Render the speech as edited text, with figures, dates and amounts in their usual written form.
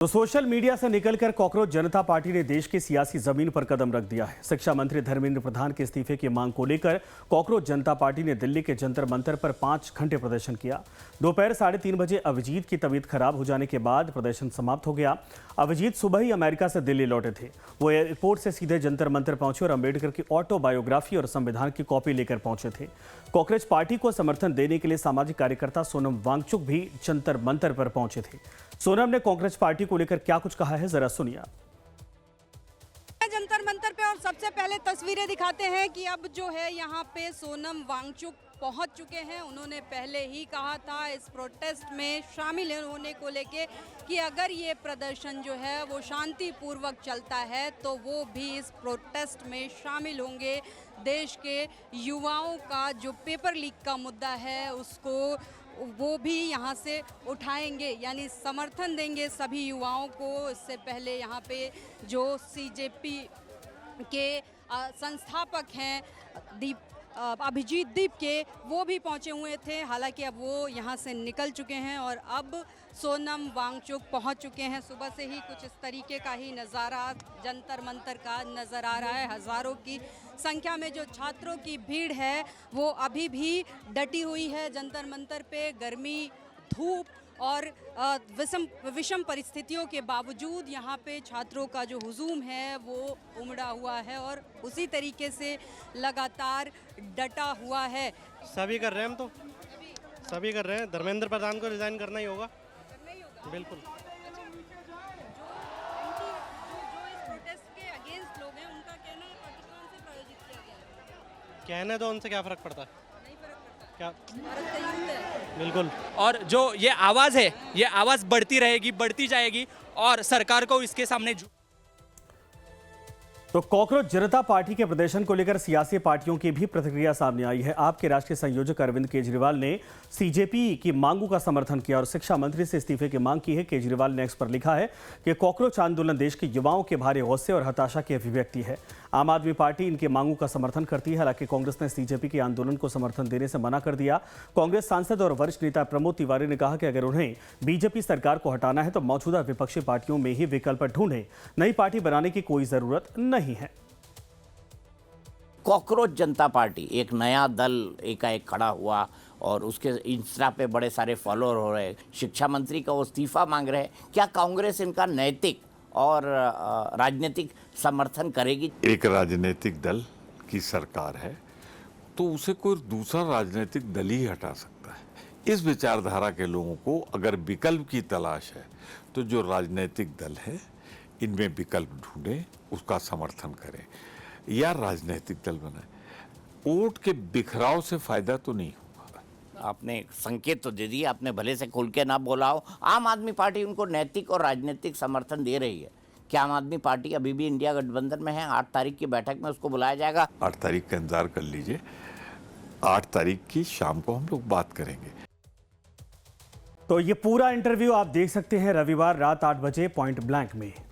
तो social media से निकलकर कॉकरोच जनता पार्टी ने देश की सियासी जमीन पर कदम रख दिया है। शिक्षा मंत्री धर्मेंद्र प्रधान के इस्तीफे की मांग को लेकर कॉकरोच जनता पार्टी ने दिल्ली के जंतर मंतर पर 5 घंटे प्रदर्शन किया। दोपहर 3:30 बजे अभिजीत की तबीयत खराब हो जाने के बाद प्रदर्शन समाप्त हो गया। अभिजीत सुबह ही अमेरिका से दिल्ली लौटे थे। वो एयरपोर्ट से सीधे जंतर मंतर पहुंचे और अम्बेडकर की ऑटोबायोग्राफी और संविधान की कॉपी लेकर पहुंचे थे। कॉकरोच पार्टी को समर्थन देने के लिए सामाजिक कार्यकर्ता सोनम वांगचुक भी जंतर मंतर पर पहुंचे थे। सोनम ने कांग्रेस पार्टी को लेकर क्या कुछ कहा है, जरा सुनिए। जंतर मंतर पे और सबसे पहले तस्वीरें दिखाते हैं कि अब जो है यहाँ पे सोनम वांगचुक पहुँच चुके हैं। उन्होंने पहले ही कहा था इस प्रोटेस्ट में शामिल होने को लेके कि अगर ये प्रदर्शन जो है वो शांतिपूर्वक चलता है तो वो भी इस प्रोटेस्ट में शामिल होंगे। देश के युवाओं का जो पेपर लीक का मुद्दा है उसको वो भी यहाँ से उठाएंगे, यानी समर्थन देंगे सभी युवाओं को। इससे पहले यहाँ पे जो सीजेपी के संस्थापक हैं अभिजीत दीप के, वो भी पहुँचे हुए थे। हालांकि अब वो यहाँ से निकल चुके हैं और अब सोनम वांगचुक पहुँच चुके हैं। सुबह से ही कुछ इस तरीके का ही नज़ारा जंतर मंतर का नज़र आ रहा है। हज़ारों की संख्या में जो छात्रों की भीड़ है वो अभी भी डटी हुई है जंतर मंतर पे। गर्मी, धूप और विषम परिस्थितियों के बावजूद यहाँ पे छात्रों का जो हुजूम है वो उमड़ा हुआ है और उसी तरीके से लगातार डटा हुआ है। सभी कर रहे हैं, हम तो सभी कर रहे हैं। धर्मेंद्र प्रधान को रिजाइन करना ही होगा, बिल्कुल। जो इस प्रोटेस्ट के अगेंस्ट लोग हैं उनका कहना है पाकिस्तान से प्रायोजित किया गया है। कहने तो उनसे क्या फ़र्क पड़ता है, नहीं फर्क पड़ता, क्या भारत का युद्ध है। बिल्कुल। और जो ये आवाज़ है, ये आवाज़ बढ़ती रहेगी, बढ़ती जाएगी और सरकार को इसके सामने तो कॉकरोच जनता पार्टी के प्रदर्शन को लेकर सियासी पार्टियों की भी प्रतिक्रिया सामने आई है। आप के राष्ट्रीय संयोजक अरविंद केजरीवाल ने सीजेपी की मांगों का समर्थन किया और शिक्षा मंत्री से इस्तीफे की मांग की है। केजरीवाल ने एक्स पर लिखा है कि कॉकरोच आंदोलन देश के युवाओं के भारी गुस्से और हताशा की अभिव्यक्ति है। आम आदमी पार्टी इनकी मांगों का समर्थन करती है। हालांकि कांग्रेस ने सीजेपी के आंदोलन को समर्थन देने से मना कर दिया। कांग्रेस सांसद और वरिष्ठ नेता प्रमोद तिवारी ने कहा कि अगर उन्हें बीजेपी सरकार को हटाना है तो मौजूदा विपक्षी पार्टियों में ही विकल्प ढूंढें, नई पार्टी बनाने की कोई जरूरत नहीं है। कॉकरोच जनता पार्टी एक नया दल एकाएक खड़ा हुआ और उसके इंस्टा पे बड़े सारे फॉलोअर हो रहे। शिक्षा मंत्री का वो इस्तीफा मांग रहे हैं। क्या कांग्रेस इनका नैतिक और राजनीतिक समर्थन करेगी? एक राजनीतिक दल की सरकार है तो उसे कोई दूसरा राजनीतिक दल ही हटा सकता है। इस विचारधारा के लोगों को अगर विकल्प की तलाश है तो जो राजनीतिक दल है इनमें विकल्प ढूंढें, उसका समर्थन करें या राजनीतिक दल बनाए। वोट के बिखराव से फायदा तो नहीं होगा। आपने संकेत तो दे दिया, आपने भले से खुल के ना बोला हो। आम आदमी पार्टी उनको नैतिक और राजनीतिक समर्थन दे रही है। क्या आम आदमी पार्टी अभी भी इंडिया गठबंधन में है? 8 तारीख की बैठक में उसको बुलाया जाएगा। 8 तारीख का इंतजार कर लीजिए। 8 तारीख की शाम को हम लोग बात करेंगे। तो ये पूरा इंटरव्यू आप देख सकते हैं रविवार रात 8 बजे पॉइंट ब्लैंक में।